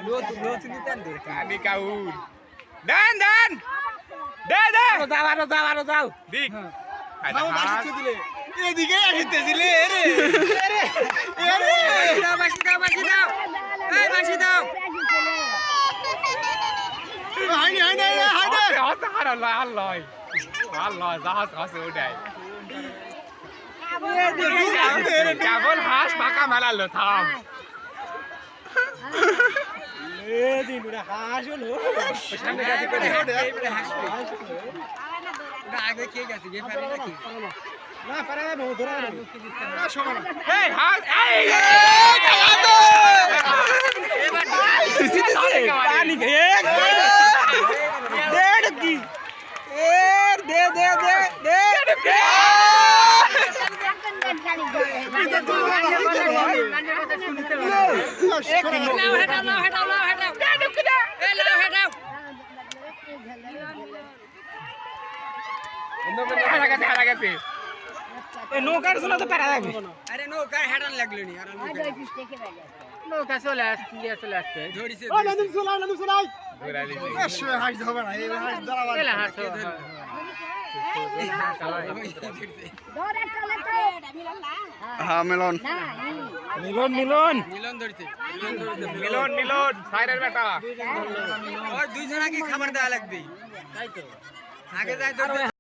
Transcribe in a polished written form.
Ani kaun. Dan. দে আরো যাও দিক এদিকে আসতেছিলে বাসি দাও এই বাসি দাও আল্লাহ জাহাজ কাছে উঠাই কেবল হাঁস পাকা মেলালো থাম আগে কে গেছে নাকি না পারে ধরে নৌকার জন্য তো প্যারা লাগবে আরে নৌকার হেডান লাগলো নি আর নৌকা চলে আসছে ধরিছে ও নদী চলাই ধরালি আসলে হাঁস হবে না এই হাঁস দাঁড়াবা এলা হাঁস ধরে চলে তো হ্যাঁ মিলন ধরছে মিলন সাইরের বেটা ওই দুইজন আগে খাবার দেওয়া লাগবে তাই তো আগে যাই